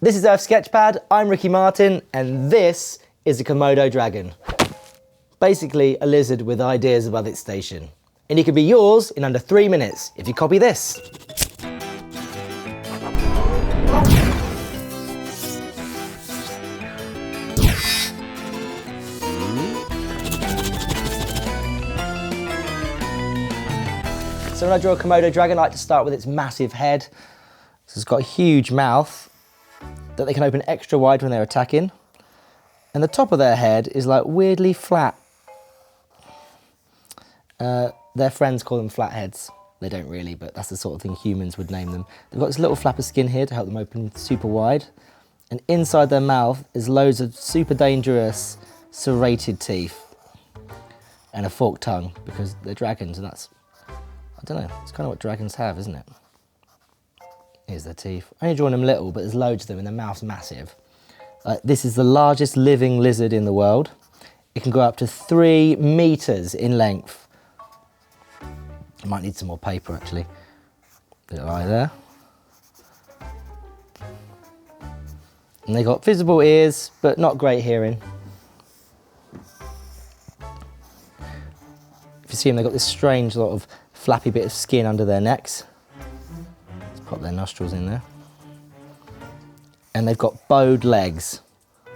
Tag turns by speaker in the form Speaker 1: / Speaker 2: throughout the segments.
Speaker 1: This is Earth Sketchpad, I'm Ricky Martin, and this is a Komodo dragon. Basically, a lizard with ideas above its station. And it can be yours in under 3 minutes if you copy this. So when I draw a Komodo dragon, I like to start with its massive head. So it's got a huge mouth that they can open extra wide when they're attacking. And the top of their head is like weirdly flat. Their friends call them flatheads. They don't really, but that's the sort of thing humans would name them. They've got this little flap of skin here to help them open super wide. And inside their mouth is loads of super dangerous serrated teeth. And a forked tongue, because they're dragons, and that's, I don't know, it's kind of what dragons have, isn't it? Here's their teeth. I only drawn them little, but there's loads of them and their mouth's massive. This is the largest living lizard in the world. It can go up to 3 meters in length. I might need some more paper actually. Little eye there. And they got visible ears, but not great hearing. If you see them, they've got this strange sort of flappy bit of skin under their necks. Pop their nostrils in there. And they've got bowed legs,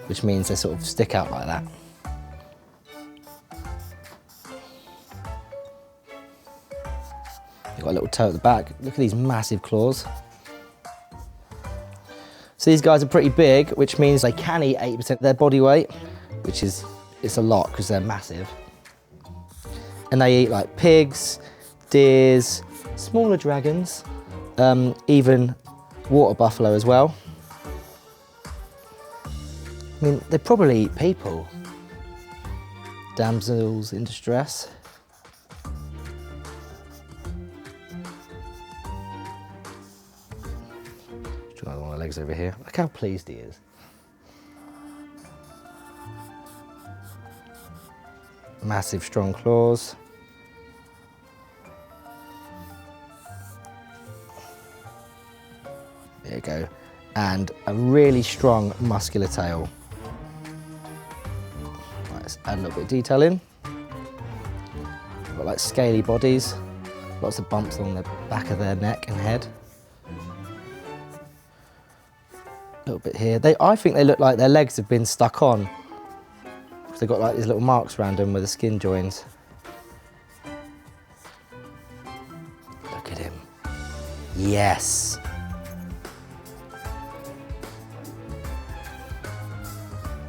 Speaker 1: which means they sort of stick out like that. They've got a little toe at the back. Look at these massive claws. So these guys are pretty big, which means they can eat 80% of their body weight, which is, it's a lot because they're massive. And they eat like pigs, deers, smaller dragons, even water buffalo as well. I mean, they probably eat people. Damsels in distress. Try one of the legs over here. Look how pleased he is. Massive, strong claws. There you go. And a really strong muscular tail. Let's add a little bit of detail in. They've got like scaly bodies, lots of bumps on the back of their neck and head. A little bit here. I think they look like their legs have been stuck on. They've got like these little marks around them where the skin joins. Look at him. Yes.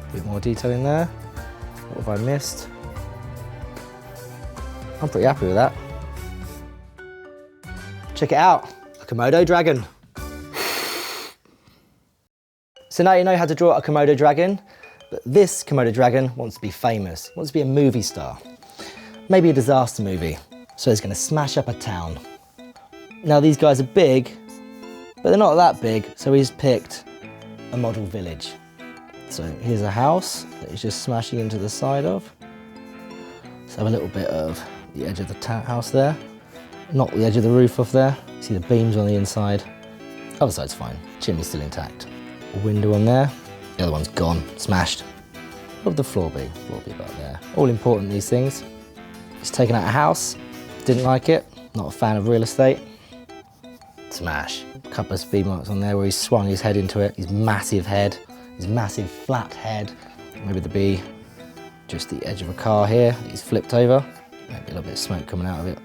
Speaker 1: A bit more detail in there. What have I missed? I'm pretty happy with that. Check it out, a Komodo dragon. So now you know how to draw a Komodo dragon, but this Komodo dragon wants to be famous, wants to be a movie star. Maybe a disaster movie, so he's gonna smash up a town. Now these guys are big, but they're not that big, so he's picked a model village. So here's a house that he's just smashing into the side of. Let's have a little bit of the edge of the house there. Knock the edge of the roof off there. See the beams on the inside. Other side's fine, chimney's still intact. A window on there, the other one's gone, smashed. What would the floor be? Floor be about there. All important, these things. He's taken out a house, didn't like it, not a fan of real estate. Smash. A couple of speed marks on there where he's swung his head into it, his massive head. His massive flat head. Maybe there'd be just the edge of a car here that he's flipped over. Maybe a little bit of smoke coming out of it.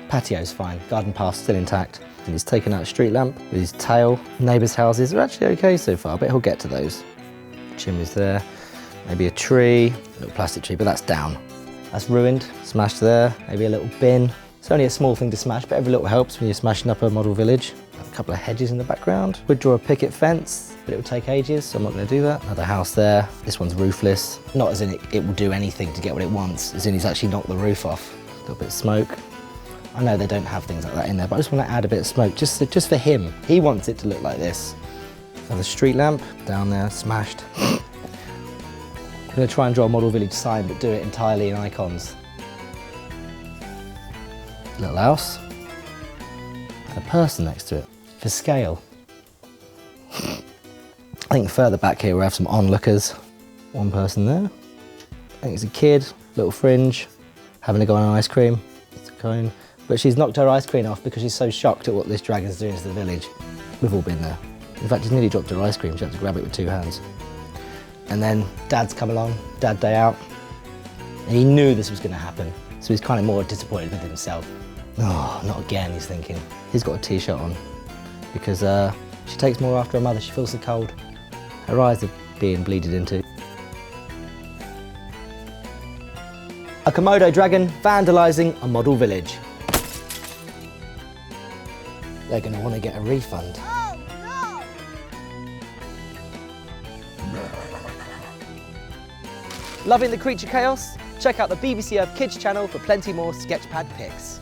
Speaker 1: Patio's fine, garden path still intact. And he's taken out a street lamp with his tail. Neighbours' houses are actually okay so far. I bet he'll get to those. Chimney's there. Maybe a tree, a little plastic tree, but that's down. That's ruined, smashed there. Maybe a little bin. It's only a small thing to smash, but every little helps when you're smashing up a model village. A couple of hedges in the background. Would draw a picket fence, but it would take ages, so I'm not going to do that. Another house there. This one's roofless. Not as in it will do anything to get what it wants, as in he's actually knocked the roof off. A little bit of smoke. I know they don't have things like that in there, but I just want to add a bit of smoke, just for him. He wants it to look like this. Another street lamp down there, smashed. I'm going to try and draw a model village sign, but do it entirely in icons. Little house. And a person next to it, for scale. think further back here we have some onlookers. One person there. I think it's a kid, little fringe, having a go on ice cream. It's a cone. But she's knocked her ice cream off because she's so shocked at what this dragon's doing to the village. We've all been there. In fact, she's nearly dropped her ice cream. She had to grab it with 2 hands. And then Dad's come along, Dad day out. And he knew this was going to happen. So he's kind of more disappointed with himself. Oh, not again, he's thinking. He's got a t-shirt on because she takes more after her mother. She feels so cold. Her eyes are being bleeded into. A Komodo dragon vandalising a model village. They're going to want to get a refund.
Speaker 2: Oh, no!
Speaker 1: Loving the creature chaos? Check out the BBC Earth Kids channel for plenty more Sketchpad pics.